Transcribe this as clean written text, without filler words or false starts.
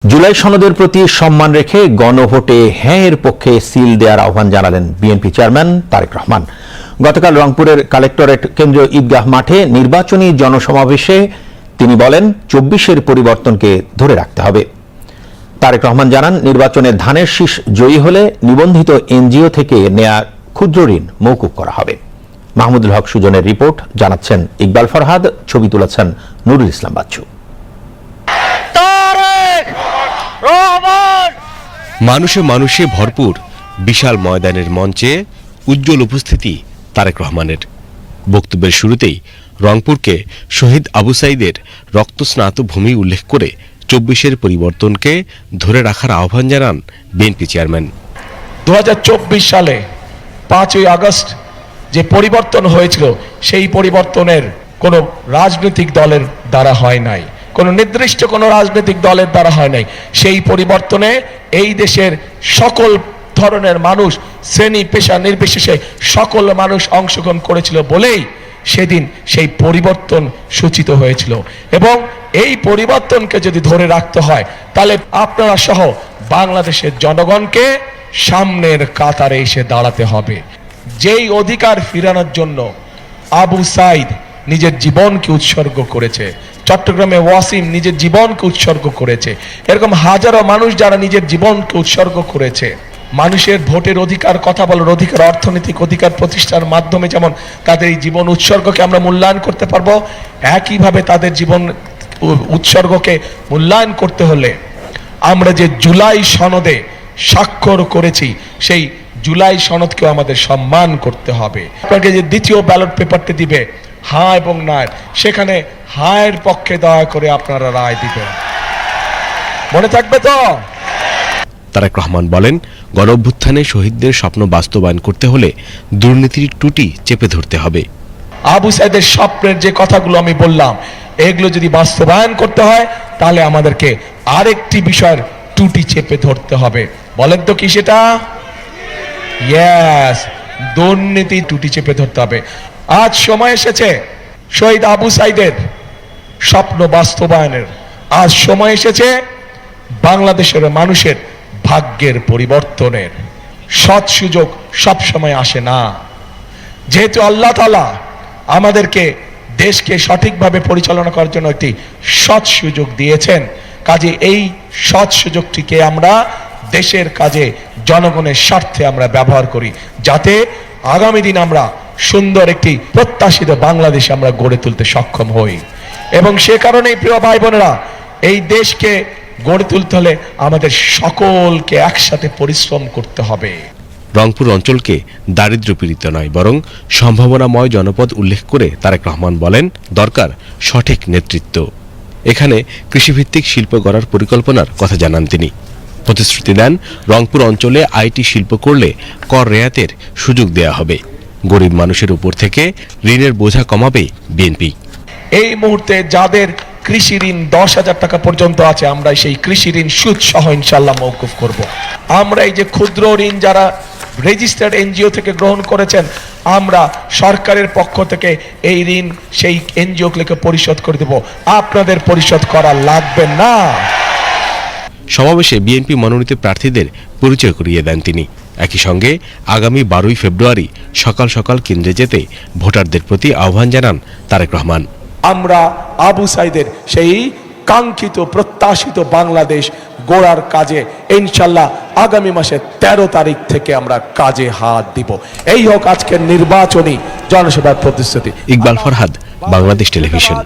জুলাই সনদের প্রতি সম্মান রেখে গণভোটে হ্যাঁ এর পক্ষে সিল দেওয়ার আহ্বান জানালেন বিএনপি চেয়ারম্যান তারেক রহমান। গতকাল রংপুরের কালেক্টরেট কেন্দ্রীয় ঈদগাহ মাঠে নির্বাচনী জনসমাবেশে তিনি বলেন ২৪-এর পরিবর্তনকে ধরে রাখতে হবে। তারেক রহমান জানান, নির্বাচনে ধানের শীষ জয়ী হলে নিবন্ধিত এনজিও থেকে নেয়া ক্ষুদ্র ঋণ মওকুফ করা হবে। মাহমুদুল হক সুজনের রিপোর্ট, জানাচ্ছেন ইকবাল ফরহাদ, ছবি তুলেছেন নুরুল ইসলাম বাচ্চু। মানুষে মানুষে ভরপুর বিশাল ময়দানের মঞ্চে উজ্জ্বল উপস্থিতি তারেক রহমানের। বক্তব্যের শুরুতেই রংপুরকে শহীদ আবু সাইদের রক্তস্নাত ভূমি উল্লেখ করে ২৪-এর পরিবর্তনকে ধরে রাখার আহ্বান জানান বিএনপি চেয়ারম্যান। ২০২৪ সালে ৫ই আগস্ট যে পরিবর্তন হয়েছিল, সেই পরিবর্তনের কোনো রাজনৈতিক দলের দ্বারা হয় নাই, কোনো নির্দিষ্ট কোনো রাজনৈতিক দলের দ্বারা হয় নাই। সেই পরিবর্তনে এই দেশের সকল ধরনের মানুষ, শ্রেণী পেশা নির্বিশেষে সকল মানুষ অংশগ্রহণ করেছিল বলেই সেদিন সেই পরিবর্তন সূচিত হয়েছিল। এবং এই পরিবর্তনকে যদি ধরে রাখতে হয়, তাহলে আপনারা সহ বাংলাদেশের জনগণকে সামনের কাতারে এসে দাঁড়াতে হবে। যেই অধিকার ফিরানোর জন্য আবু সাইদ নিজের জীবনকে উৎসর্গ করেছে, চট্টগ্রামে ওয়াসিম নিজের জীবনকে উৎসর্গ করেছে, এরকম হাজারো মানুষ যারা নিজের জীবনকে উৎসর্গ করেছে, মানুষের ভোটের অধিকার, কথা বলার অধিকার, অর্থনৈতিক অধিকার প্রতিষ্ঠার মাধ্যমে যেমন তাদের এই জীবন উৎসর্গকে আমরা মূল্যায়ন করতে পারবো, একইভাবে তাদের জীবন উৎসর্গকে মূল্যায়ন করতে হলে আমরা যে জুলাই সনদে স্বাক্ষর করেছি, সেই জুলাই সনদকেও আমাদের সম্মান করতে হবে। আপনাকে যে দ্বিতীয় ব্যালট পেপারটি দিবে হ্যাঁ এবং না, সেখানে হায়ের পক্ষে দয়া করে আপনারা রায় দিবেন, মনে থাকবে তো? তারেক রহমান বলেন, গণঅভ্যুত্থানে শহীদদের স্বপ্ন বাস্তবায়ন করতে হলে দুর্নীতির টুটি চেপে ধরতে হবে। আবু সাইদের স্বপ্নের যে কথাগুলো আমি বললাম, এগুলো যদি বাস্তবায়ন করতে হয়, তাহলে আমাদেরকে আরেকটি বিষয়ের টুটি চেপে ধরতে হবে। বলেন তো কি সেটা? ইয়েস, দুর্নীতি টুটি চেপে ধরতে হবে। আজ সময় এসেছে শহীদ আবু সাইদের স্বপ্ন বাস্তবায়নের। আজ সময় এসেছে বাংলাদেশের মানুষের ভাগ্যের পরিবর্তনের। সৎ সুযোগ সব সময় আসে না। যেহেতু আল্লাহ তাআলা আমাদেরকে দেশকে সঠিকভাবে পরিচালনা করার জন্য একটি সৎ সুযোগ দিয়েছেন, কাজে এই সৎ সুযোগটিকে আমরা দেশের কাজে, জনগণের স্বার্থে আমরা ব্যবহার করি, যাতে আগামী দিন আমরা সুন্দর একটি প্রত্যাশিত বাংলাদেশ আমরা গড়ে তুলতে সক্ষম হই। এবং সে কারণেই প্রিয় ভাই বোনেরা, এই দেশকে গড়ে তুলতে হলে আমাদের সকলকে একসাথে পরিশ্রম করতে হবে। রংপুর অঞ্চলকে দারিদ্র্যপীড়িত নয়, বরং সম্ভাবনাময় জনপদ উল্লেখ করে তারেক রহমান বলেন, দরকার সঠিক নেতৃত্ব। এখানে কৃষিভিত্তিক শিল্প গড়ার পরিকল্পনার কথা জানান তিনি। প্রতিশ্রুতি দেন, রংপুর অঞ্চলে আইটি শিল্প করলে কর রেয়াতের সুযোগ দেয়া হবে। গরিব মানুষের উপর থেকে ঋণের বোঝা কমাবে বিএনপি। এই মুহূর্তে যাদের কৃষি ঋণ 10,000 টাকা পর্যন্ত আছে, আমরা সেই কৃষি ঋণ সুদ সহ ইনশাল্লাহ মওকুফ করব। আমরা এই যে ক্ষুদ্র ঋণ যারা রেজিস্টার্ড এনজিও থেকে গ্রহণ করেছেন, আমরা সরকারের পক্ষ থেকে এই ঋণ সেই এনজিওগুলোকে পরিশোধ করে দেব, আপনাদের পরিশোধ করা লাগবে না। সমাবেশে বিএনপি মনোনীত প্রার্থীদের পরিচয় করিয়ে দেন তিনি। একই সঙ্গে আগামী 12ই ফেব্রুয়ারি সকাল সকাল কেন্দ্রে যেতে ভোটারদের প্রতি আহ্বান জানান তারেক রহমান। আমরা আবু সাইদের সেই কাঙ্ক্ষিত প্রত্যাশিত বাংলাদেশ গড়ার কাজে ইনশাল্লাহ আগামী মাসের 13 তারিখ থেকে আমরা কাজে হাত দিব। এই হোক আজকের নির্বাচনী জনসভার প্রতিশ্রুতি। ইকবাল ফরহাদ, বাংলাদেশ টেলিভিশন।